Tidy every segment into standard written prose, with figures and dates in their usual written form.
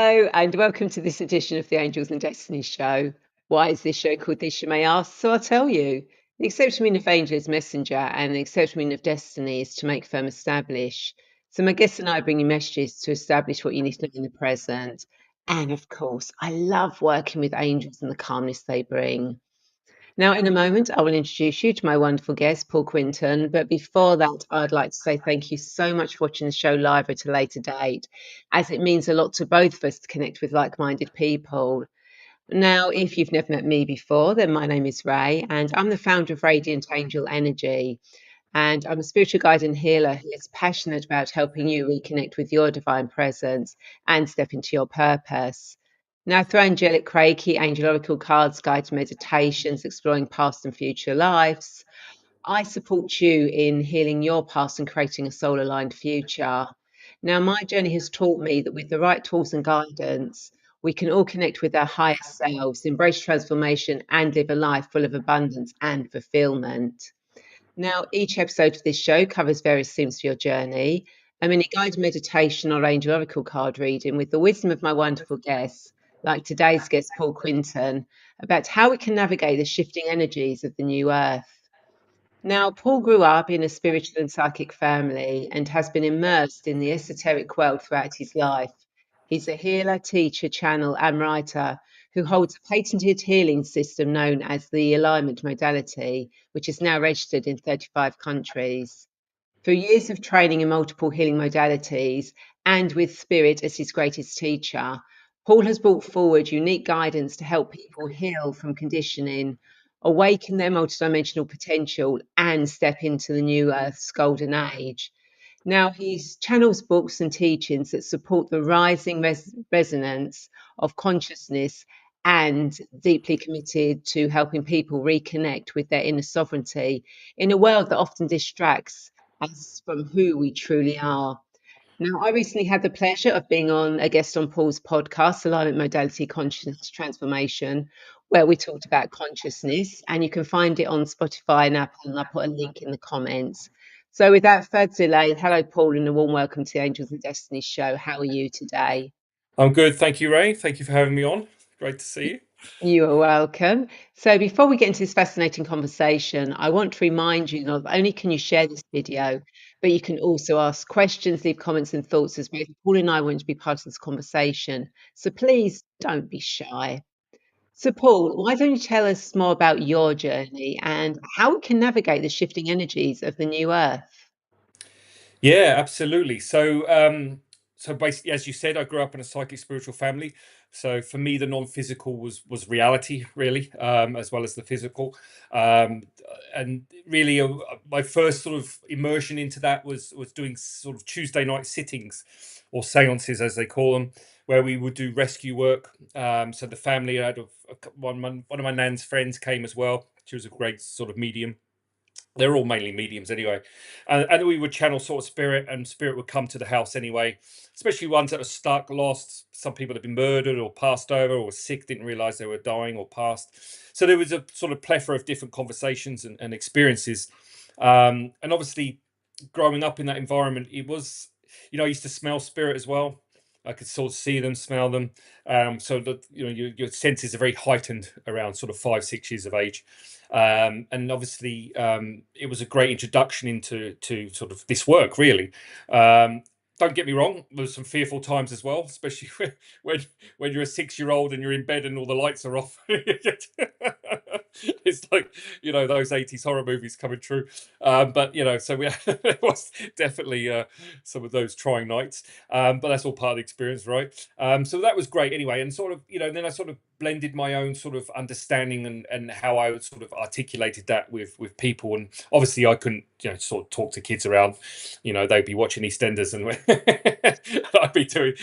Hello, and welcome to this edition of the Angels and Destiny show. Why is this show called this, you may ask? So I'll tell you. The accepted meaning of angel is messenger, and the accepted meaning of destiny is to make firm establish. So my guests and I bring you messages to establish what you need to know in the present. And of course, I love working with angels and the calmness they bring. Now, in a moment, I will introduce you to my wonderful guest, Paul Quinton. But before that, I'd like to say thank you so much for watching the show live at a later date, as it means a lot to both of us to connect with like minded people. Now, if you've never met me before, then my name is Ray, and I'm the founder of Radiant Angel Energy. And I'm a spiritual guide and healer who is passionate about helping you reconnect with your divine presence and step into your purpose. Now, through angelic Reiki, angel oracle cards, guided meditations, exploring past and future lives, I support you in healing your past and creating a soul aligned future. Now, my journey has taught me that with the right tools and guidance, we can all connect with our higher selves, embrace transformation, and live a life full of abundance and fulfillment. Now, each episode of this show covers various themes for your journey, a mini guided meditation or angel oracle card reading with the wisdom of my wonderful guests, like today's guest, Paul Quinton, about how we can navigate the shifting energies of the new earth. Now, Paul grew up in a spiritual and psychic family and has been immersed in the esoteric world throughout his life. He's a healer, teacher, channel, and writer who holds a patented healing system known as the Alignment Modality, which is now registered in 35 countries. Through years of training in multiple healing modalities and with Spirit as his greatest teacher, Paul has brought forward unique guidance to help people heal from conditioning, awaken their multidimensional potential, and step into the new Earth's golden age. Now, he channels books and teachings that support the rising resonance of consciousness and deeply committed to helping people reconnect with their inner sovereignty in a world that often distracts us from who we truly are. Now, I recently had the pleasure of being on a guest on Paul's podcast, Alignment Modality Consciousness Transformation, where we talked about consciousness, and you can find it on Spotify and Apple, and I'll put a link in the comments. So, without further delay, hello, Paul, and a warm welcome to the Angels and Destiny show. How are you today? I'm good, thank you, Ray. Thank you for having me on. Great to see you. You are welcome. So before we get into this fascinating conversation, I want to remind you not only can you share this video, but you can also ask questions, leave comments and thoughts, as both Paul and I want to be part of this conversation. So please don't be shy. So Paul, why don't you tell us more about your journey and how we can navigate the shifting energies of the new earth? Yeah, absolutely. So basically, as you said, I grew up in a psychic spiritual family. So for me, the non-physical was reality, really, as well as the physical. Um, and really, my first sort of immersion into that was doing sort of Tuesday night sittings, or seances as they call them, where we would do rescue work. So the family had one of my nan's friends came as well. She was a great sort of medium. They're all mainly mediums anyway, and we would channel sort of spirit, and spirit would come to the house anyway, especially ones that are stuck, lost. Some people had been murdered or passed over or sick, didn't realize they were dying or passed. So there was a sort of plethora of different conversations and experiences. And obviously growing up in that environment, it was, I used to smell spirit as well. I could sort of see them, smell them. So that, your senses are very heightened around sort of 5, 6 years of age. And obviously, it was a great introduction into sort of this work, really. Don't get me wrong, there was some fearful times as well, especially when when you're a 6-year-old and you're in bed and all the lights are off. It's like, those 80s horror movies coming true. But so we it was definitely some of those trying nights. But that's all part of the experience, right? So that was great anyway. And sort of, then I sort of blended my own sort of understanding and how I would sort of articulated that with people. And obviously I couldn't, sort of talk to kids around, they'd be watching EastEnders and I'd be doing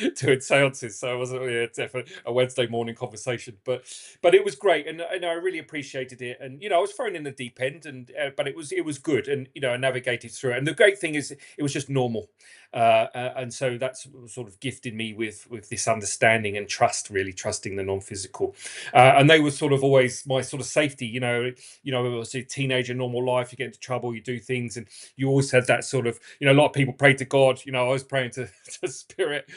seances. So it wasn't really definitely a Wednesday morning conversation, but it was great. And I really appreciated it. And, I was thrown in the deep end but it was good. And, I navigated through it. And the great thing is it was just normal. And so that's sort of gifted me with this understanding and trust, really trusting the non-physical. And they were sort of always my sort of safety. It was a teenager, normal life. You get into trouble, you do things, and you always had that sort of. A lot of people pray to God. I was praying to spirit.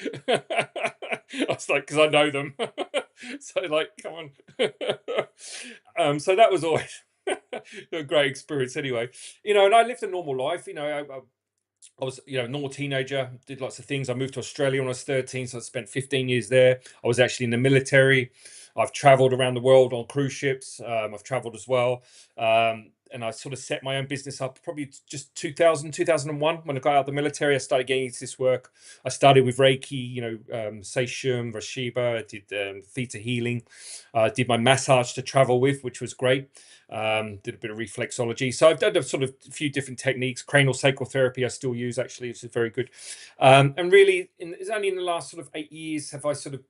I was like, because I know them. So like, come on. So that was always a great experience anyway. And I lived a normal life. I was, a normal teenager, did lots of things. I moved to Australia when I was 13, so I spent 15 years there. I was actually in the military. I've traveled around the world on cruise ships. I've traveled as well. And I sort of set my own business up probably just 2001. When I got out of the military, I started getting into this work. I started with Reiki, Seishun, Rashiba. I did theta healing. I did my massage to travel with, which was great. Did a bit of reflexology. So I've done a sort of few different techniques. Cranial sacral therapy I still use, actually, which is very good. And really, it's only in the last sort of 8 years have I sort of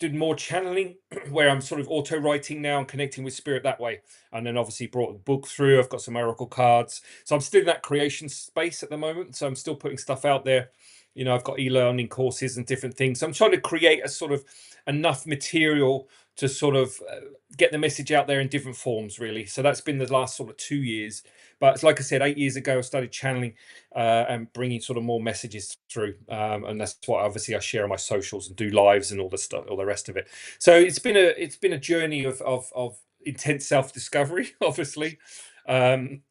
did more channeling, where I'm sort of auto writing now and connecting with spirit that way. And then obviously brought the book through. I've got some oracle cards. So I'm still in that creation space at the moment. So I'm still putting stuff out there. I've got e-learning courses and different things. So I'm trying to create a sort of enough material to sort of get the message out there in different forms, really. So that's been the last sort of 2 years. But it's like I said, 8 years ago, I started channeling and bringing sort of more messages through. And that's what obviously I share on my socials and do lives and all the stuff, all the rest of it. So it's been a journey of intense self-discovery, obviously.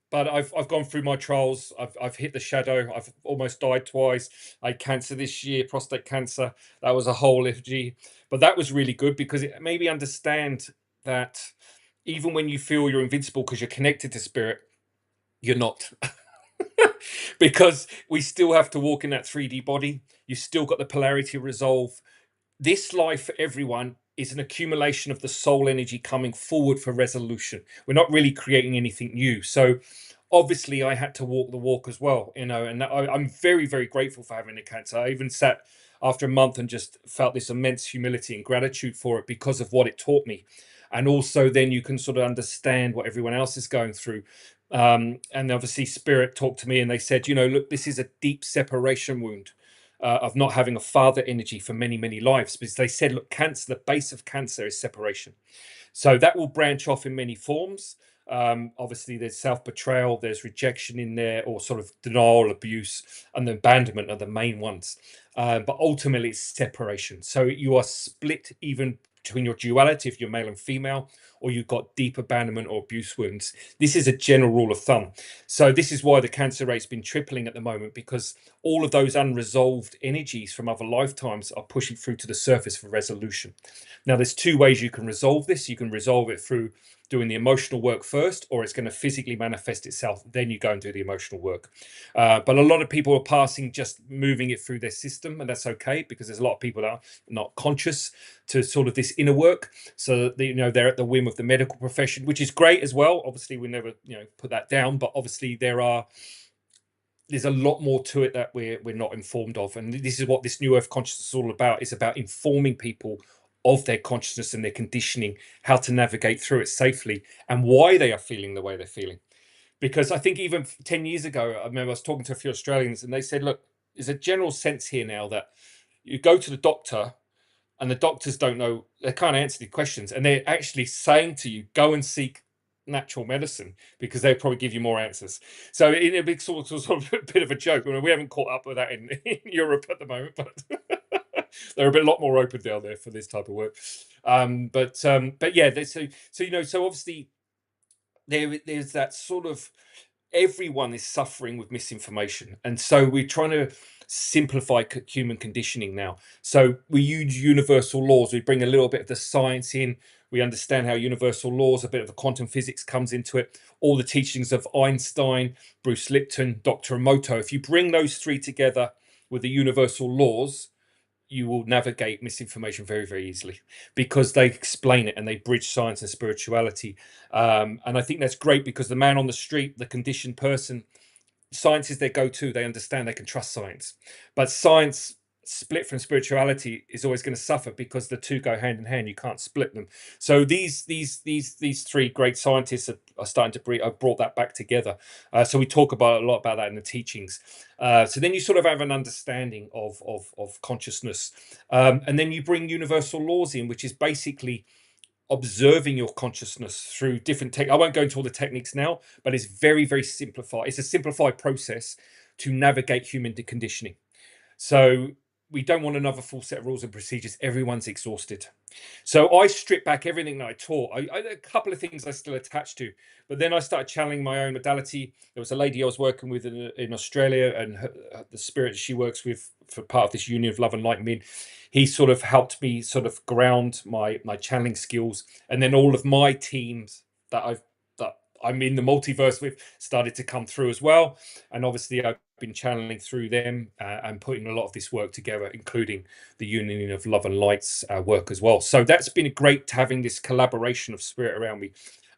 But I've gone through my trials. I've hit the shadow. I've almost died twice. I had cancer this year, prostate cancer. That was a whole effigy. But that was really good because it made me understand that even when you feel you're invincible because you're connected to spirit, you're not. Because we still have to walk in that 3D body. You've still got the polarity resolve. This life for everyone is an accumulation of the soul energy coming forward for resolution. We're not really creating anything new. So obviously I had to walk the walk as well, and I'm very, very grateful for having the cancer. I even sat after a month and just felt this immense humility and gratitude for it because of what it taught me. And also then you can sort of understand what everyone else is going through. And obviously spirit talked to me and they said, look, this is a deep separation wound of not having a father energy for many, many lives. Because they said, look, cancer, the base of cancer is separation. So that will branch off in many forms. Obviously, there's self-betrayal, there's rejection in there, or sort of denial, abuse, and the abandonment are the main ones. But ultimately, it's separation. So you are split even between your duality, if you're male and female, or you've got deep abandonment or abuse wounds. This is a general rule of thumb. So this is why the cancer rate's been tripling at the moment, because all of those unresolved energies from other lifetimes are pushing through to the surface for resolution. Now, there's two ways you can resolve this. You can resolve it through doing the emotional work first, or it's going to physically manifest itself. Then you go and do the emotional work. But a lot of people are passing just moving it through their system, and that's okay because there's a lot of people that are not conscious to sort of this inner work. So they're at the whim of the medical profession, which is great as well. Obviously, we never put that down, but obviously there's a lot more to it that we're not informed of, and this is what this new earth consciousness is all about. It's about informing people of their consciousness and their conditioning, how to navigate through it safely, and why they are feeling the way they're feeling. Because I think even 10 years ago, I remember I was talking to a few Australians and they said, look, there's a general sense here now that you go to the doctor and the doctors don't know, they can't answer the questions, and they're actually saying to you, go and seek natural medicine because they'll probably give you more answers. So in a big sort of a bit of a joke. I mean, we haven't caught up with that in Europe at the moment, but they're a bit lot more open down there for this type of work. But yeah, so obviously there's that sort of, everyone is suffering with misinformation, and so we're trying to simplify human conditioning now. So we use universal laws. We bring a little bit of the science in. We understand how universal laws, a bit of the quantum physics comes into it, all the teachings of Einstein, Bruce Lipton, Dr. Emoto. If you bring those three together with the universal laws, you will navigate misinformation very, very easily because they explain it and they bridge science and spirituality. And I think that's great because the man on the street, the conditioned person, science is their go-to. They understand, they can trust science. But science split from spirituality is always going to suffer because the two go hand in hand. You can't split them. So these three great scientists are starting to bring, have brought that back together. So we talk about a lot about that in the teachings. So then you sort of have an understanding of consciousness, and then you bring universal laws in, which is basically observing your consciousness through different tech. I won't go into all the techniques now, but it's very, very simplified. It's a simplified process to navigate human conditioning. So we don't want another full set of rules and procedures. Everyone's exhausted. So I stripped back everything that I taught. A couple of things I still attached to, but then I started channeling my own modality. There was a lady I was working with in Australia, and the spirit she works with for part of this union of love and light men, he sort of helped me sort of ground my channeling skills, and then all of my teams that I'm in the multiverse with started to come through as well. And obviously I've been channeling through them and putting a lot of this work together, including the Union of Love and Light's work as well. So that's been great, having this collaboration of spirit around me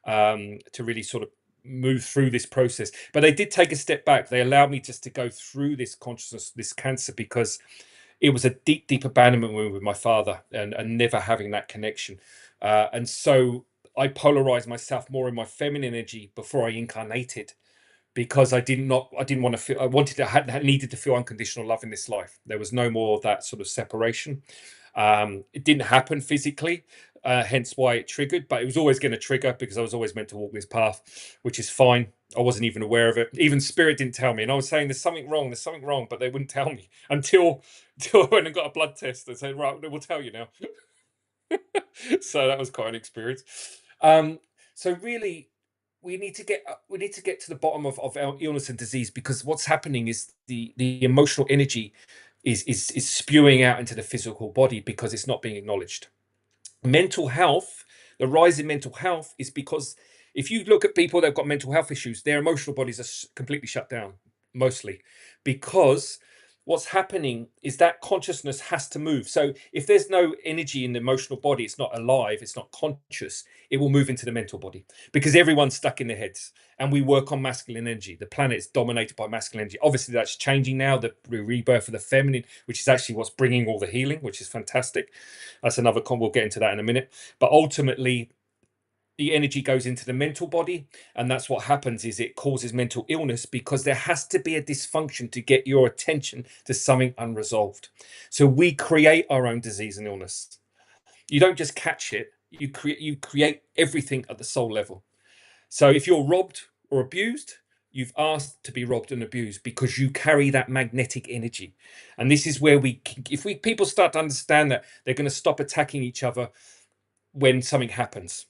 to really sort of move through this process. But they did take a step back. They allowed me just to go through this consciousness, this cancer, because it was a deep abandonment wound with my father, and never having that connection. And so I polarized myself more in my feminine energy before I incarnated, because I didn't want to feel, I needed to feel unconditional love in this life. There was no more of that sort of separation. It didn't happen physically, hence why it triggered, but it was always going to trigger because I was always meant to walk this path, which is fine. I wasn't even aware of it. Even spirit didn't tell me, and I was saying there's something wrong, but they wouldn't tell me until I went and got a blood test. They said, right, we'll tell you now. So that was quite an experience. So really, we need to get to the bottom of our illness and disease, because what's happening is the emotional energy is spewing out into the physical body because it's not being acknowledged. Mental health, the rise in mental health, is because if you look at people that have got mental health issues, their emotional bodies are completely shut down, mostly because what's happening is that consciousness has to move. So if there's no energy in the emotional body, it's not alive, it's not conscious, it will move into the mental body, because everyone's stuck in their heads. And we work on masculine energy. The planet is dominated by masculine energy. Obviously that's changing now, the rebirth of the feminine, which is actually what's bringing all the healing, which is fantastic. That's another we'll get into that in a minute. But ultimately, the energy goes into the mental body, and that's what happens, is it causes mental illness, because there has to be a dysfunction to get your attention to something unresolved. So we create our own disease and illness. You don't just catch it, you create everything at the soul level. So if you're robbed or abused, you've asked to be robbed and abused because you carry that magnetic energy. And this is where if people start to understand that, they're going to stop attacking each other when something happens,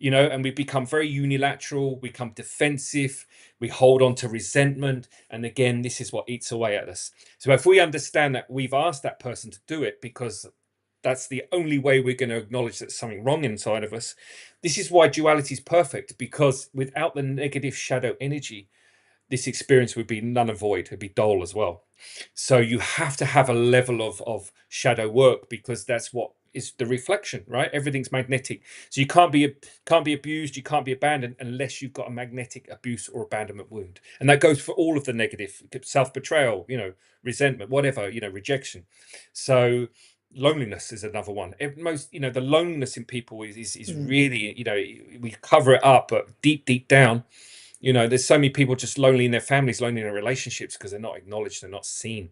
and we become very unilateral, we become defensive, we hold on to resentment, and again, this is what eats away at us. So if we understand that we've asked that person to do it because that's the only way we're going to acknowledge that something wrong inside of us. This is why duality is perfect, because without the negative shadow energy, this experience would be null and void. It'd be dull as well. So you have to have a level of shadow work, because that's what is the reflection, right? Everything's magnetic. So you can't be abused, you can't be abandoned unless you've got a magnetic abuse or abandonment wound. And that goes for all of the negative, self-betrayal, resentment, whatever, rejection. So loneliness is another one. The loneliness in people is really, we cover it up, but deep down, there's so many people just lonely in their families, lonely in their relationships, because they're not acknowledged, they're not seen.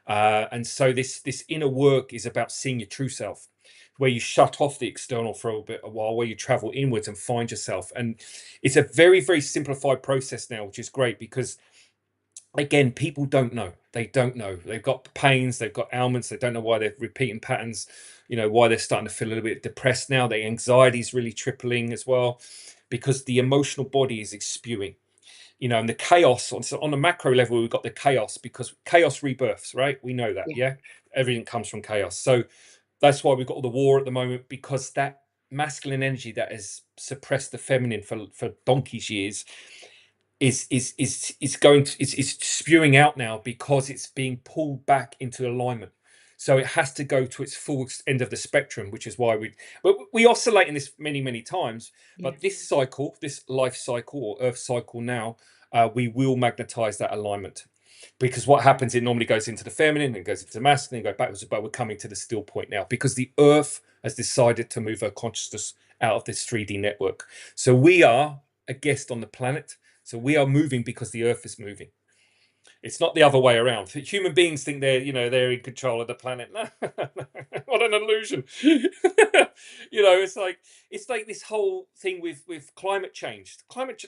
And so this inner work is about seeing your true self, where you shut off the external for a while, where you travel inwards and find yourself. And it's a very, very simplified process now, which is great, because again, people don't know. They don't know. They've got pains, they've got ailments, they don't know why they're repeating patterns, why they're starting to feel a little bit depressed now. Their anxiety is really tripling as well, because the emotional body is spewing. And the chaos on the macro level, we've got the chaos, because chaos rebirths, right? We know that, yeah. Everything comes from chaos. So that's why we've got all the war at the moment, because that masculine energy that has suppressed the feminine for donkey's years is spewing out now, because it's being pulled back into alignment. So it has to go to its full end of the spectrum, which is why we oscillate in this many times. But this cycle, this life cycle or earth cycle now, we will magnetize that alignment, because what happens, it normally goes into the feminine and goes into masculine and go backwards, but we're coming to the still point now, because the earth has decided to move her consciousness out of this 3D network. So we are a guest on the planet. So we are moving because the earth is moving. It's not the other way around. Human beings think they're in control of the planet. No, what an illusion. It's like this whole thing with climate change.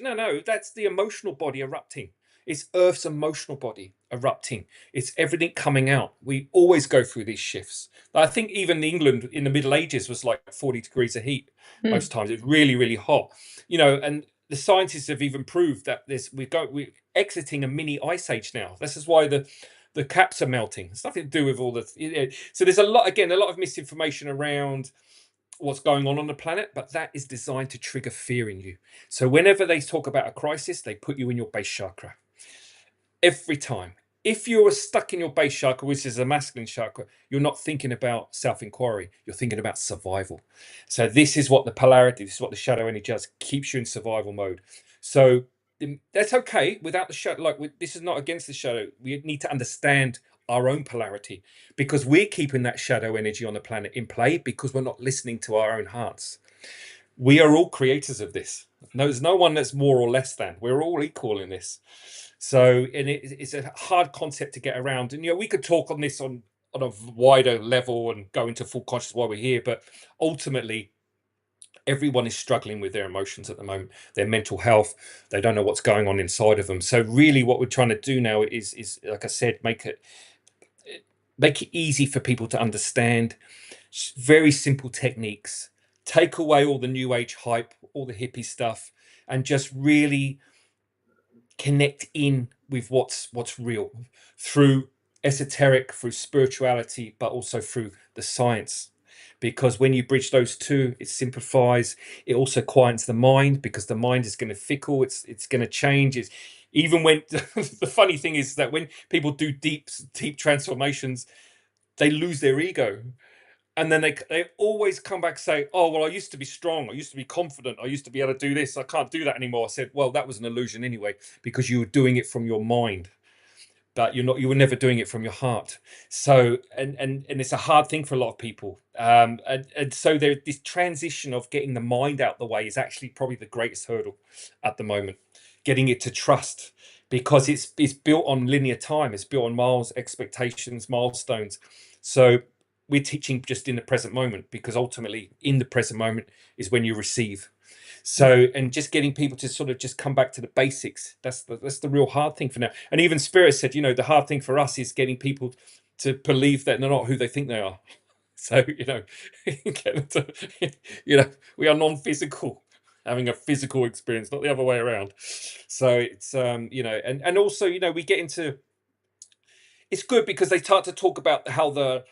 No, that's the emotional body erupting. It's Earth's emotional body. erupting. It's everything coming out. We always go through these shifts. I think even England in the Middle Ages was like 40 degrees of heat most times. It's really, really hot. And the scientists have even proved that we're exiting a mini ice age now. This is why the caps are melting. It's nothing to do with all the. So there's a lot of misinformation around what's going on the planet, but that is designed to trigger fear in you. So whenever they talk about a crisis, they put you in your base chakra. Every time. If you're stuck in your base chakra, which is a masculine chakra, you're not thinking about self-inquiry. You're thinking about survival. So this is what the polarity, this is what the shadow energy does, keeps you in survival mode. So that's okay without the shadow. This is not against the shadow. We need to understand our own polarity, because we're keeping that shadow energy on the planet in play because we're not listening to our own hearts. We are all creators of this. There's no one that's more or less than. We're all equal in this. So, and it's a hard concept to get around. And we could talk on this on a wider level and go into full consciousness while we're here, but ultimately everyone is struggling with their emotions at the moment, their mental health. They don't know what's going on inside of them. So really what we're trying to do now is like I said, make it easy for people to understand. Very simple techniques. Take away all the new age hype, all the hippie stuff, and just really connect in with what's real through esoteric, through spirituality, but also through the science. Because when you bridge those two, it simplifies. It also quiets the mind, because the mind is going to fickle. It's going to change. It's even when the funny thing is that when people do deep transformations, they lose their ego. And then they always come back and say, oh, well, I used to be strong. I used to be confident. I used to be able to do this. I can't do that anymore. I said, well, that was an illusion anyway, because you were doing it from your mind, but you were never doing it from your heart. So, and it's a hard thing for a lot of people. And so this transition of getting the mind out the way is actually probably the greatest hurdle at the moment, getting it to trust, because it's built on linear time. It's built on expectations, milestones. So we're teaching just in the present moment, because ultimately in the present moment is when you receive. So, and just getting people to sort of just come back to the basics. That's the real hard thing for now. And even Spirit said, the hard thing for us is getting people to believe that they're not who they think they are. So, get them to, we are non-physical, having a physical experience, not the other way around. So it's, and also, we get into, it's good because they start to talk about how the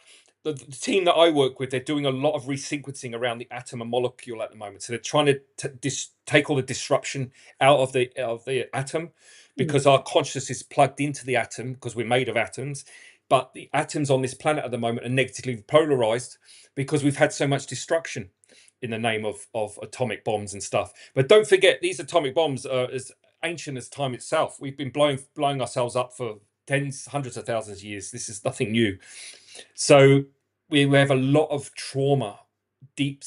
team that I work with, they're doing a lot of resequencing around the atom and molecule at the moment. So they're trying to take all the disruption out of the atom, because our consciousness is plugged into the atom, because we're made of atoms. But the atoms on this planet at the moment are negatively polarized because we've had so much destruction in the name of atomic bombs and stuff. But don't forget, these atomic bombs are as ancient as time itself. We've been blowing ourselves up for tens, hundreds of thousands of years. This is nothing new. So we have a lot of trauma deep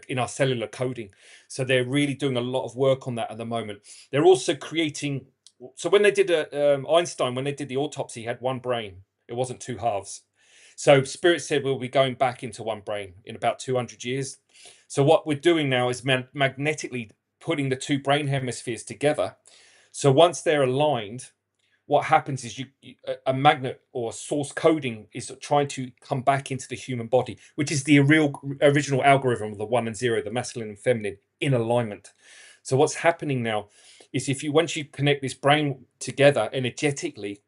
in our cellular coding. So they're really doing a lot of work on that at the moment. They're also creating. So when they did Einstein, when they did the autopsy, he had one brain. It wasn't two halves. So Spirit said we'll be going back into one brain in about 200 years. So what we're doing now is magnetically putting the two brain hemispheres together. So once they're aligned, what happens is a magnet or source coding is trying to come back into the human body, which is the original algorithm of the 1 and 0, the masculine and feminine, in alignment. So what's happening now is once you connect this brain together energetically,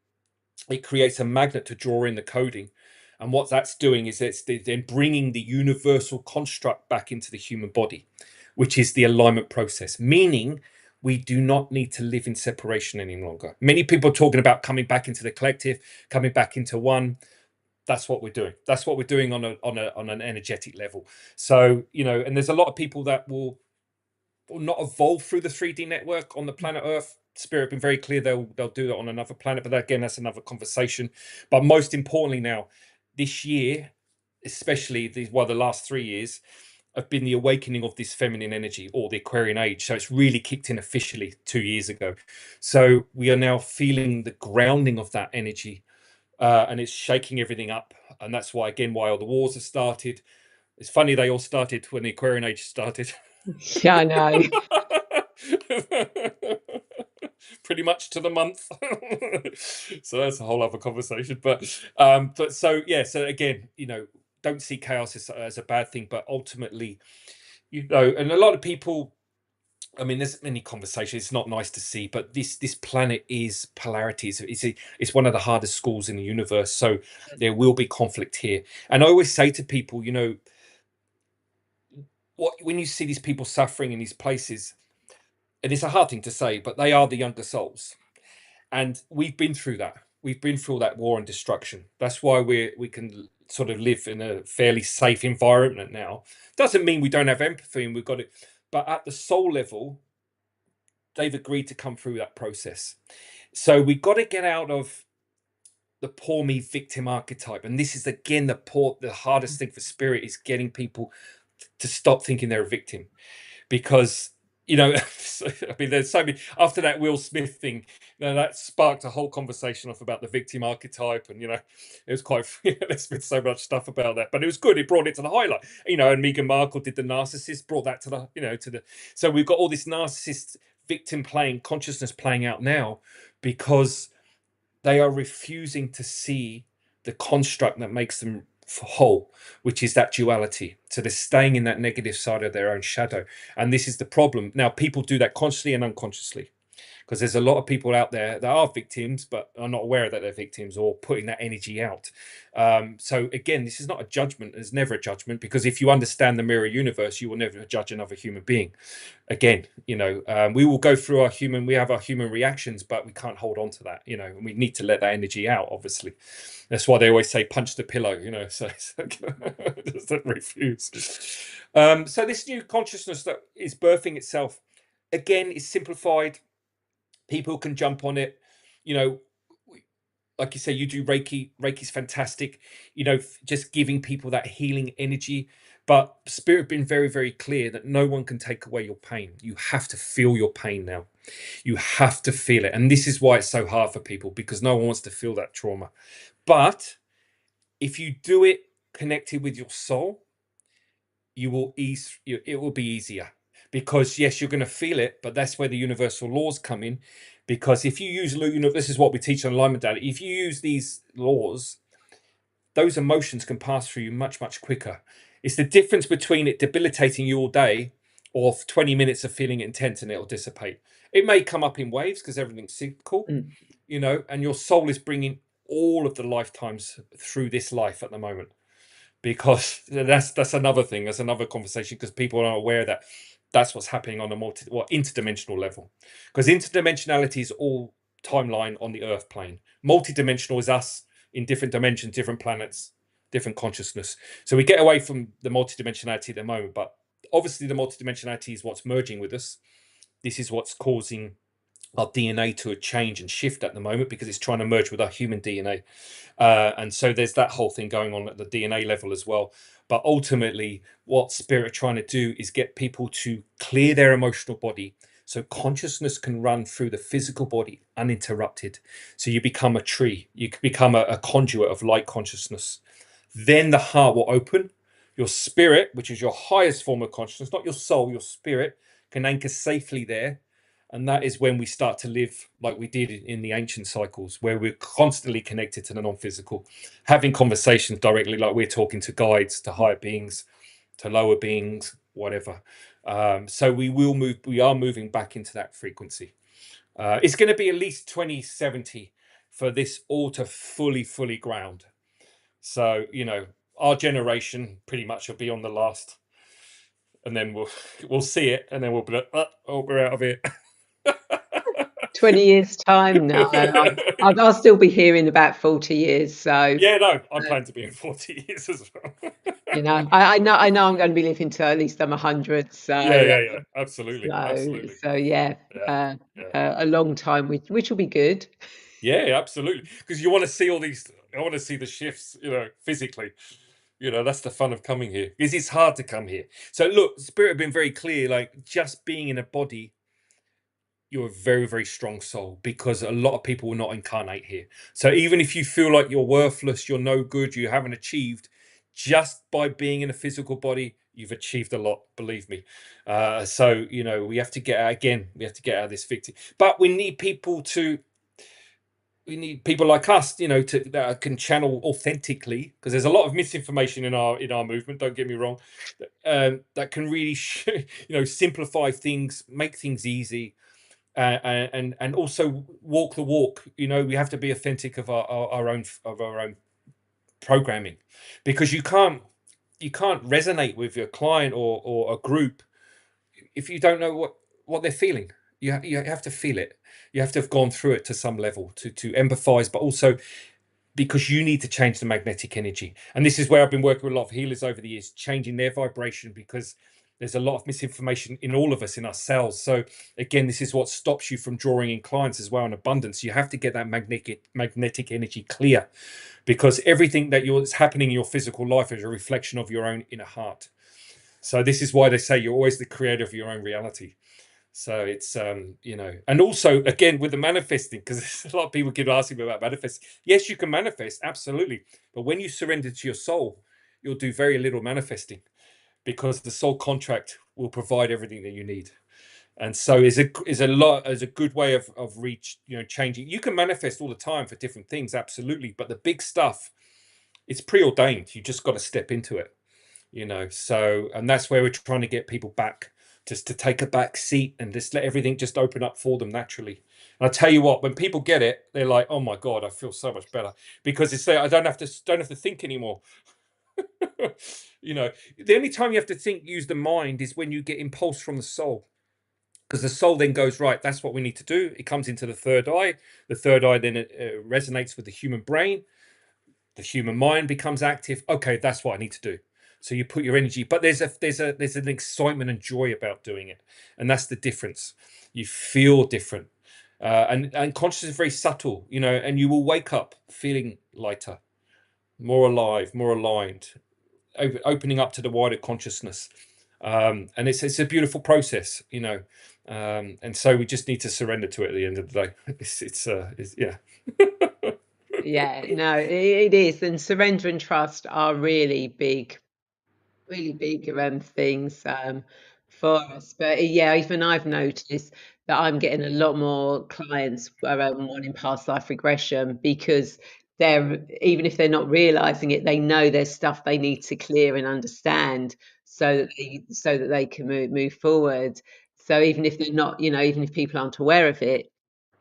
it creates a magnet to draw in the coding. And what that's doing is it's then bringing the universal construct back into the human body, which is the alignment process, meaning we do not need to live in separation any longer. Many people are talking about coming back into the collective, coming back into one. That's what we're doing. That's what we're doing on an energetic level. So, and there's a lot of people that will not evolve through the 3D network on the planet Earth. Spirit have been very clear they'll do that on another planet, but again, that's another conversation. But most importantly now, this year, especially the last 3 years, have been the awakening of this feminine energy, or the Aquarian age. So it's really kicked in officially 2 years ago. So we are now feeling the grounding of that energy, and it's shaking everything up. And that's why all the wars have started. It's funny, they all started when the Aquarian age started. Yeah, I know. pretty much to the month. So that's a whole other conversation. But so yeah, so again, don't see chaos as a bad thing, but ultimately, and a lot of people, I mean, there's many conversations. It's not nice to see, but this planet is polarities. It's one of the hardest schools in the universe. So there will be conflict here. And I always say to people, when you see these people suffering in these places, and it's a hard thing to say, but they are the younger souls, and we've been through that. We've been through that war and destruction. That's why we can sort of live in a fairly safe environment now. Doesn't mean we don't have empathy and we've got it, but at the soul level, they've agreed to come through that process. So we got to get out of the poor me victim archetype. And this is again the hardest thing for spirit is getting people to stop thinking they're a victim. Because I mean, there's so many after that Will Smith thing, that sparked a whole conversation off about the victim archetype, and it was quite there's been so much stuff about that, but it was good. It brought it to the highlight, and Meghan Markle did the narcissist, brought that to the so we've got all this narcissist victim consciousness playing out now, because they are refusing to see the construct that makes them whole, which is that duality. So they're staying in that negative side of their own shadow. And this is the problem. Now, people do that consciously and unconsciously, because there's a lot of people out there that are victims, but are not aware that they're victims or putting that energy out. So again, this is not a judgment. There's never a judgment, because if you understand the mirror universe, you will never judge another human being. Again, we will go through we have our human reactions, but we can't hold on to that, and we need to let that energy out, obviously. That's why they always say punch the pillow, so it's like, doesn't refuse. So this new consciousness that is birthing itself, again, is simplified. People can jump on it, like you say, you do Reiki. Reiki's fantastic, just giving people that healing energy. But spirit been very, very clear that no one can take away your pain. You have to feel your pain now. You have to feel it. And this is why it's so hard for people, because no one wants to feel that trauma. But if you do it connected with your soul, it will be easier. Because yes, you're going to feel it, but that's where the universal laws come in. Because if you use, this is what we teach on Alignment Modality. If you use these laws, those emotions can pass through you much, much quicker. It's the difference between it debilitating you all day or 20 minutes of feeling intense and it'll dissipate. It may come up in waves because everything's cyclical, and your soul is bringing all of the lifetimes through this life at the moment. Because that's another thing. That's another conversation, because people aren't aware that that's what's happening on a interdimensional level. Because interdimensionality is all timeline on the Earth plane. Multidimensional is us in different dimensions, different planets, different consciousness. So we get away from the multidimensionality at the moment, but obviously the multidimensionality is what's merging with us. This is what's causing our DNA to change and shift at the moment, because it's trying to merge with our human DNA. And so there's that whole thing going on at the DNA level as well. But ultimately, what spirit are trying to do is get people to clear their emotional body, so consciousness can run through the physical body uninterrupted. So you become a tree, you become a conduit of light consciousness. Then the heart will open. Your spirit, which is your highest form of consciousness, not your soul, your spirit, can anchor safely there. And that is when we start to live like we did in the ancient cycles, where we're constantly connected to the non-physical, having conversations directly, like we're talking to guides, to higher beings, to lower beings, whatever. So we are moving back into that frequency. It's going to be at least 2070 for this all to fully ground. So, our generation pretty much will be on the last, and then we'll see it, and then we'll be like, oh, we're out of it. 20 years time? No, I'll still be here in about 40 years. So yeah, no, I plan to be in 40 years as well. I know I'm going to be living to at least I'm 100. So yeah, absolutely. Yeah, a long time, which will be good. Yeah, absolutely. Because you want to see all these. I want to see the shifts, physically. That's the fun of coming here, because it's hard to come here. So look, spirit have been very clear. Like, just being in a body, you're a very, very strong soul, because a lot of people will not incarnate here. So even if you feel like you're worthless, you're no good, you haven't achieved, just by being in a physical body, you've achieved a lot, believe me. So we have to get out again. We have to get out of this victim, but we need people like us, that can channel authentically, because there's a lot of misinformation in our movement. Don't get me wrong, that can really, simplify things, make things easy, and also walk the walk. We have to be authentic of our own programming, because you can't resonate with your client or a group if you don't know what they're feeling. You have to feel it. You have to have gone through it to some level to empathize, but also because you need to change the magnetic energy. And this is where I've been working with a lot of healers over the years, changing their vibration, because there's a lot of misinformation in all of us, in our cells. So again, this is what stops you from drawing in clients as well in abundance. You have to get that magnetic energy clear, because everything that's happening in your physical life is a reflection of your own inner heart. So this is why they say you're always the creator of your own reality. So it's and also again with the manifesting, because a lot of people keep asking me about manifesting. Yes, you can manifest, absolutely, but when you surrender to your soul, you'll do very little manifesting, because the soul contract will provide everything that you need. And so is a good way of changing. You can manifest all the time for different things, absolutely, but the big stuff, it's preordained. You just got to step into it. So, and that's where we're trying to get people back, just to take a back seat and just let everything just open up for them naturally. And I tell you what, when people get it, they're like, oh my God, I feel so much better, because it's there. I don't have to think anymore. The only time you have to use the mind, is when you get impulse from the soul, because the soul then goes, right, that's what we need to do. It comes into the third eye. The third eye then resonates with the human brain. The human mind becomes active. Okay, that's what I need to do. So you put your energy, but there's an excitement and joy about doing it, and that's the difference. You feel different, and consciousness is very subtle, and you will wake up feeling lighter, more alive, more aligned, opening up to the wider consciousness, and it's a beautiful process, and so we just need to surrender to it at the end of the day. It's yeah. Yeah, no, it is. And surrender and trust are really big things for us. But yeah, even I've noticed that I'm getting a lot more clients wanting past life regression, because they're, even if they're not realizing it, they know there's stuff they need to clear and understand, so that they can move forward. So even if they're not, even if people aren't aware of it,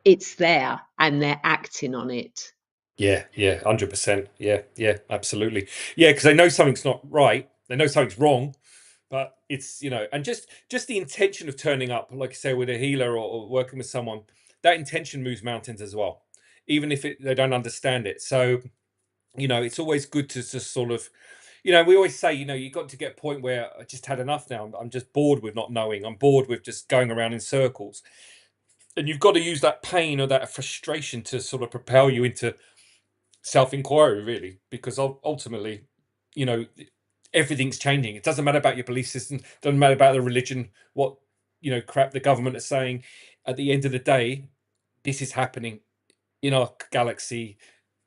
it's there and they're acting on it. Yeah, 100%. Yeah, absolutely. Yeah, because they know something's not right. They know something's wrong, but it's and just the intention of turning up, like I say, with a healer, or working with someone, that intention moves mountains as well, even if they don't understand it. So it's always good to just sort of, we always say, you got to get a point where I just had enough now. I'm just bored with not knowing. I'm bored with just going around in circles. And you've got to use that pain or that frustration to sort of propel you into self-inquiry, really, because ultimately, you know everything's changing. It doesn't matter about your belief system, doesn't matter about the religion, what crap the government are saying. At the end of the day, this is happening in our galaxy.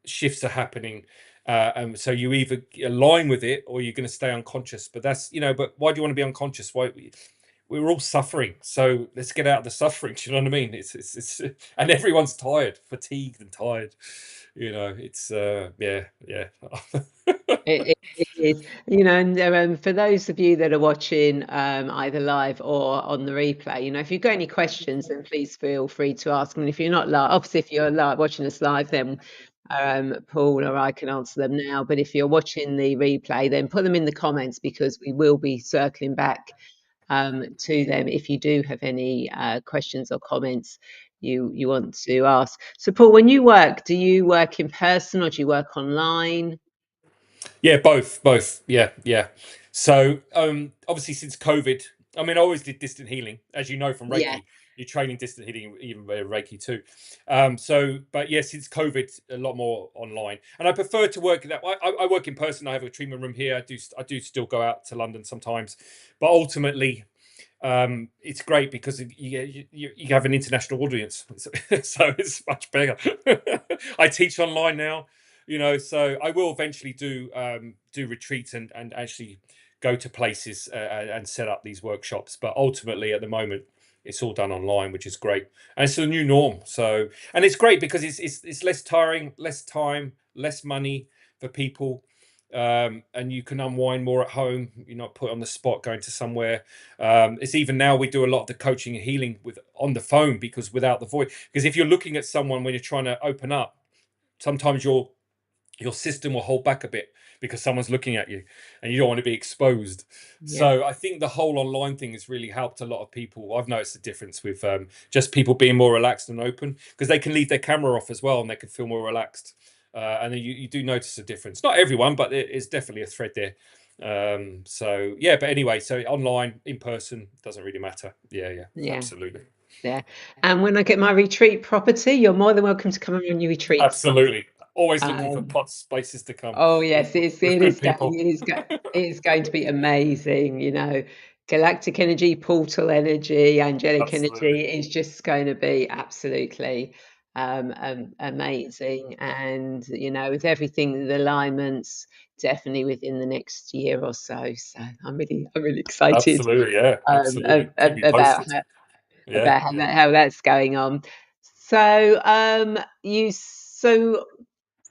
Shifts are happening, and so you either align with it, or you're going to stay unconscious. But but why do you want to be unconscious? Why? We're all suffering, so let's get out of the suffering. Do you know what I mean? It's and everyone's tired, fatigued and tired. It's yeah. It is, and for those of you that are watching either live or on the replay, if you've got any questions, then please feel free to ask. And if you're not live, obviously, if you're live, watching us live, then Paul or I can answer them now. But if you're watching the replay, then put them in the comments, because we will be circling back to them if you do have any questions or comments you want to ask. So, Paul, when you work, do you work in person or do you work online? Yeah, both. Yeah. So, obviously, since COVID, I mean, I always did distant healing, as you know from Yeah. Reiki. You're training distant healing, even Reiki too. But yeah, since COVID, a lot more online, and I prefer to work that. I work in person. I have a treatment room here. I do still go out to London sometimes, but ultimately, it's great because you have an international audience, so it's much better. I teach online now, so I will eventually do retreats and actually go to places and set up these workshops. But ultimately, at the moment, it's all done online, which is great, and it's the new norm. So, and it's great because it's less tiring, less time, less money for people. And you can unwind more at home. You're not put on the spot going to somewhere. It's even now we do a lot of the coaching and healing with on the phone, because without the voice, because if you're looking at someone when you're trying to open up, sometimes your system will hold back a bit because someone's looking at you and you don't want to be exposed. Yeah. So I think the whole online thing has really helped a lot of people. I've noticed a difference with just people being more relaxed and open, because they can leave their camera off as well and they can feel more relaxed. And then you do notice a difference. Not everyone, but it is definitely a thread there. So yeah, but anyway, so online, in person, doesn't really matter. Yeah, yeah, Yeah. absolutely. Yeah. And when I get my retreat property, you're more than welcome to come and run your retreats. Absolutely. Always looking for Um, plots, places to come oh yes, with good people. it is going to be amazing, you know. Galactic energy, portal energy, angelic Absolutely. energy is just going to be absolutely amazing. And you know, with everything, the alignments definitely within the next year or so. So I'm really excited Absolutely. Yeah. Absolutely. Keep me about posted. Yeah. Yeah. how that's going on. So so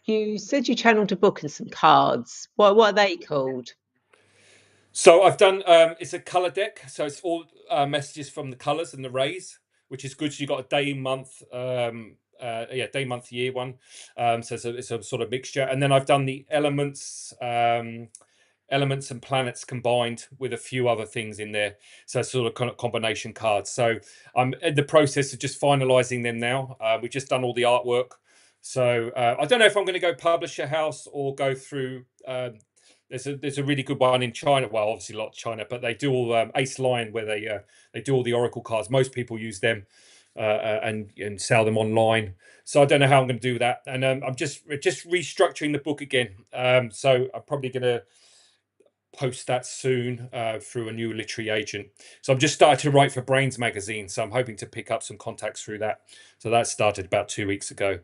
you said you channeled a book and some cards. What are they called? So I've done it's a color deck. So it's all messages from the colors and the rays, which is good. So you've got a day, month, yeah, day, month, year one. So it's a sort of mixture. And then I've done the elements, elements and planets combined with a few other things in there. So it's sort of kind of combination cards. So I'm in the process of just finalizing them now. We've just done all the artwork. So I don't know if I'm going to go publisher house or go through. There's a really good one in China. Well, obviously a lot of China, but they do all Ace Line, where they do all the oracle cards. Most people use them and sell them online. So I don't know how I'm going to do that, and I'm just restructuring the book again. So I'm probably going to post that soon through a new literary agent. So I'm just started to write for Brains magazine, so I'm hoping to pick up some contacts through that. So that started about 2 weeks ago.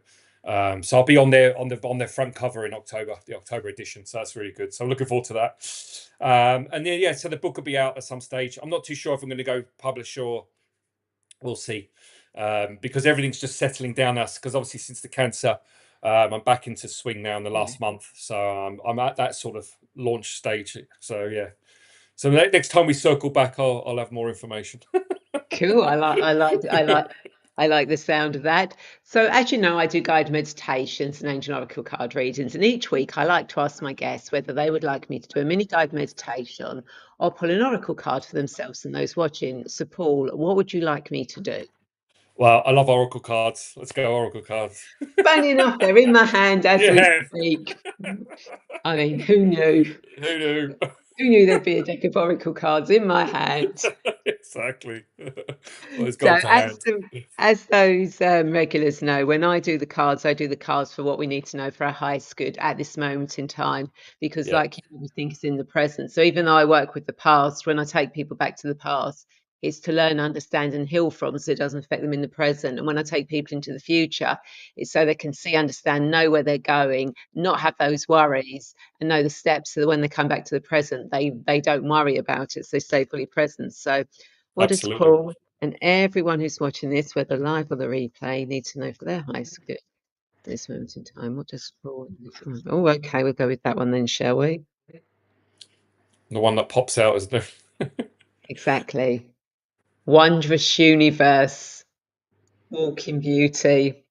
So I'll be on their front cover in October, the October edition. So that's really good. So I'm looking forward to that. And then yeah, so the book will be out at some stage. I'm not too sure if I'm going to go publish, or we'll see, because everything's just settling down us. Because obviously since the cancer, I'm back into swing now in the Yeah. last month, so I'm at that sort of launch stage. So yeah, so next time we circle back, I'll have more information. Cool. I like the sound of that. So as you know, I do guided meditations and angel oracle card readings, and each week I like to ask my guests whether they would like me to do a mini guided meditation or pull an oracle card for themselves and those watching. So Paul, what would you like me to do? Well, I love oracle cards. Let's go oracle cards. Funny enough, they're in my hand as we Yeah. speak. I mean, who knew? Who knew? Who knew there'd be a deck of oracle cards in my hand? Exactly. Always So gone to hand. as those regulars know, when I do the cards for what we need to know for our highest good at this moment in time, because Yeah, like you, everything is in the present. So even though I work with the past, when I take people back to the past, it's to learn, understand, and heal from, so it doesn't affect them in the present. And when I take people into the future, it's so they can see, understand, know where they're going, not have those worries, and know the steps, so that when they come back to the present, they don't worry about it, so they stay fully present. So what does absolutely. Paul and everyone who's watching this, whether live or the replay, need to know for their highest good at this moment in time? What does Paul? Oh, okay, we'll go with that one then, shall we? The one that pops out is the. Exactly. Wondrous universe, walking beauty.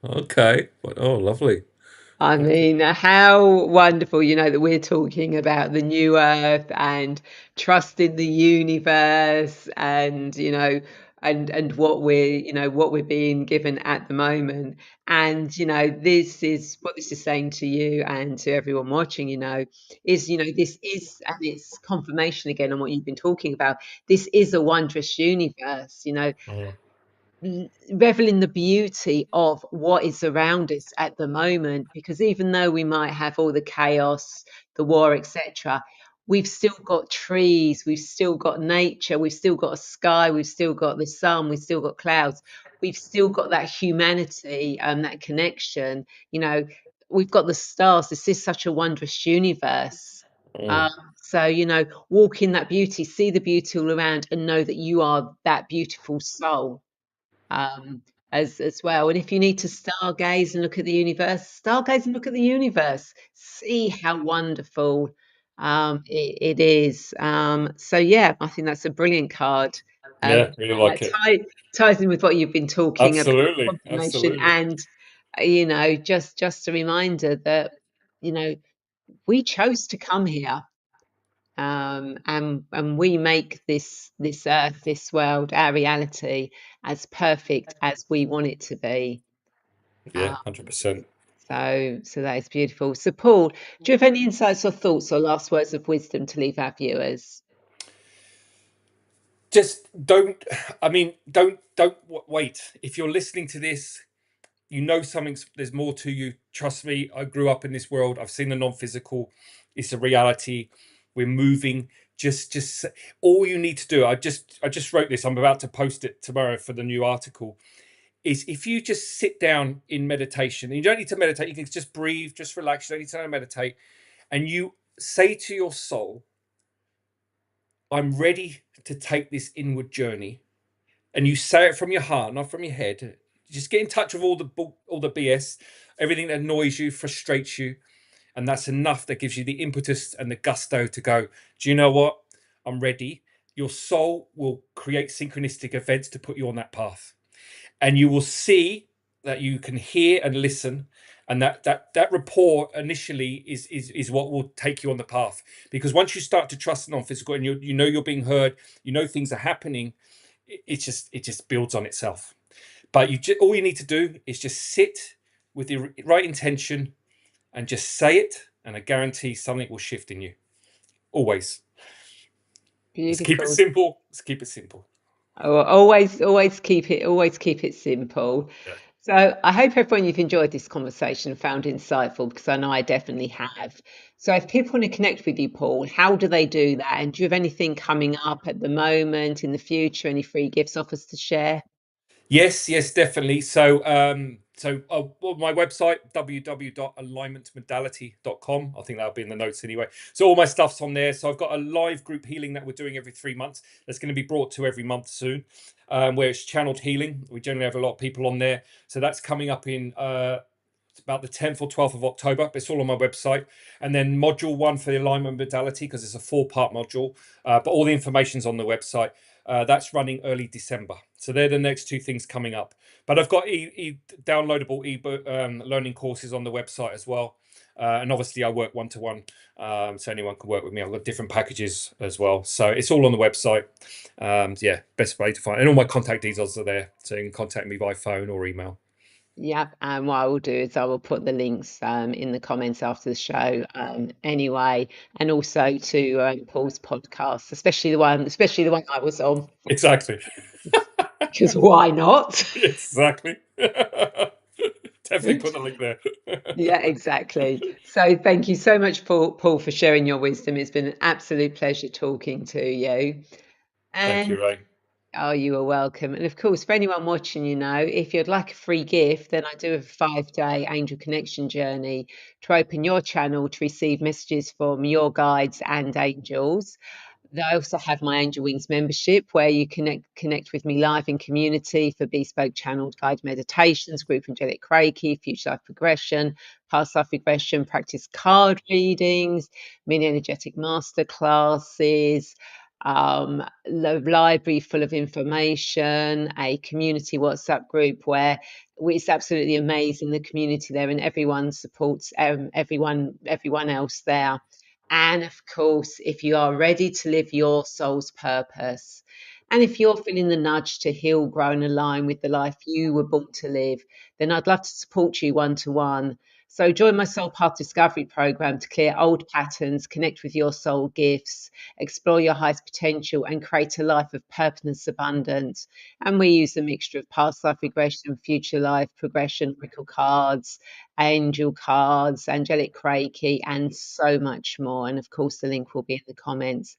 Okay. Oh, lovely. I Okay. mean, how wonderful, you know, that we're talking about the new earth and trust in the universe and, you know, and what what we're being given at the moment. And, you know, this is what this is saying to you and to everyone watching, this is, and it's confirmation again on what you've been talking about. This is a wondrous universe, Mm, revel in the beauty of what is around us at the moment, because even though we might have all the chaos, the war, etc., we've still got trees, we've still got nature, we've still got a sky, we've still got the sun, we've still got clouds, we've still got that humanity and that connection. We've got the stars. This is such a wondrous universe. Mm. So, walk in that beauty, see the beauty all around, and know that you are that beautiful soul, um, as well. And if you need to stargaze and look at the universe, stargaze and look at the universe. See how wonderful it is. So yeah, I think that's a brilliant card. Yeah, really like That it. ties in with what you've been talking about, Absolutely, confirmation, absolutely. and just a reminder that you know we chose to come here, and we make this earth, this world, our reality as perfect as we want it to be. Yeah, Uh, 100%. so that is beautiful. So, Paul, do you have any insights or thoughts or last words of wisdom to leave our viewers? Just don't. I mean, don't wait. If you're listening to this, you know something's there's more to you. Trust me. I grew up in this world. I've seen the non-physical. It's a reality. We're moving. Just all you need to do. I just wrote this. I'm about to post it tomorrow for the new article. Is if you just sit down in meditation, and you don't need to meditate. You can just breathe, just relax. You don't need to meditate, and you say to your soul, "I'm ready to take this inward journey." And you say it from your heart, not from your head. Just get in touch with all the BS, everything that annoys you, frustrates you, and that's enough. That gives you the impetus and the gusto to go. Do you know what? I'm ready. Your soul will create synchronistic events to put you on that path, and you will see that you can hear and listen, and that rapport initially is what will take you on the path. Because once you start to trust the non-physical, and you know you're being heard, you know things are happening, it just builds on itself. But all you need to do is just sit with the right intention and just say it, and I guarantee something will shift in you. Always. Let's keep it Beautiful. simple. Let's keep it simple. Oh, always keep it simple. Yeah. So I hope everyone you've enjoyed this conversation and found insightful, because I know I definitely have. So if people want to connect with you, Paul, how do they do that? And do you have anything coming up at the moment, in the future, any free gifts offers to share? Yes, yes, definitely. So my website, www.alignmentmodality.com. I think that'll be in the notes anyway. So all my stuff's on there. So I've got a live group healing that we're doing every 3 months. That's going to be brought to every month soon, where it's channeled healing. We generally have a lot of people on there. So that's coming up in it's about the 10th or 12th of October. It's all on my website. And then module one for the alignment modality, because it's a 4-part module. But all the information's on the website. That's running early December. So they're the next two things coming up. But I've got downloadable ebook learning courses on the website as well. And obviously, I work one to one, so anyone can work with me. I've got different packages as well, so it's all on the website. Yeah, best way to find, and all my contact details are there, so you can contact me by phone or email. Yep, and what I will do is I will put the links in the comments after the show anyway, and also to Paul's podcast, especially the one I was on, Exactly, because why not? exactly. Definitely put the link there. Yeah, exactly. So thank you so much, Paul, for sharing your wisdom. It's been an absolute pleasure talking to you. Thank And you, Ray. oh, you are welcome. And of course, for anyone watching, if you'd like a free gift, then I do have a 5-day angel connection journey to open your channel to receive messages from your guides and angels. I also have my Angel Wings membership, where you connect with me live in community for bespoke channeled guided meditations, group angelic Reiki, future life progression, past life regression, practice card readings, mini energetic master classes, the library full of information, a community WhatsApp group where it's absolutely amazing, the community there, and everyone supports everyone else there. And of course, if you are ready to live your soul's purpose, and if you're feeling the nudge to heal, grow, and align with the life you were born to live, then I'd love to support you one to one. So join my Soul Path Discovery program to clear old patterns, connect with your soul gifts, explore your highest potential, and create a life of purpose and abundance. And we use a mixture of past life regression, future life progression, oracle cards, angel cards, angelic Reiki, and so much more. And of course, the link will be in the comments.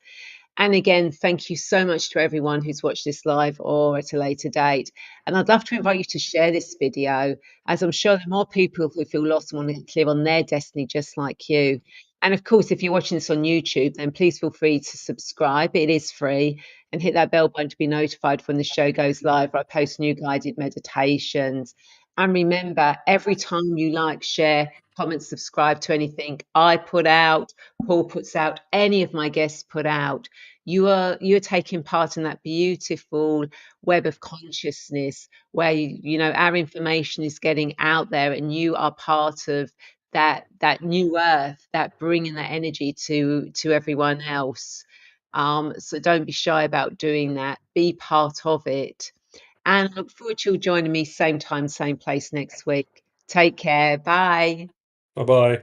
And again, thank you so much to everyone who's watched this live or at a later date. And I'd love to invite you to share this video, as I'm sure there are more people who feel lost and want to clear on their destiny just like you. And of course, if you're watching this on YouTube, then please feel free to subscribe. It is free, and hit that bell button to be notified when the show goes live, or I post new guided meditations. And remember, every time you like, share, comment, subscribe to anything I put out, Paul puts out, any of my guests put out, you're taking part in that beautiful web of consciousness where our information is getting out there, and you are part of that new earth, that bringing that energy to everyone else. So don't be shy about doing that. Be part of it. And look forward to you joining me same time, same place next week. Take care. Bye. Bye bye.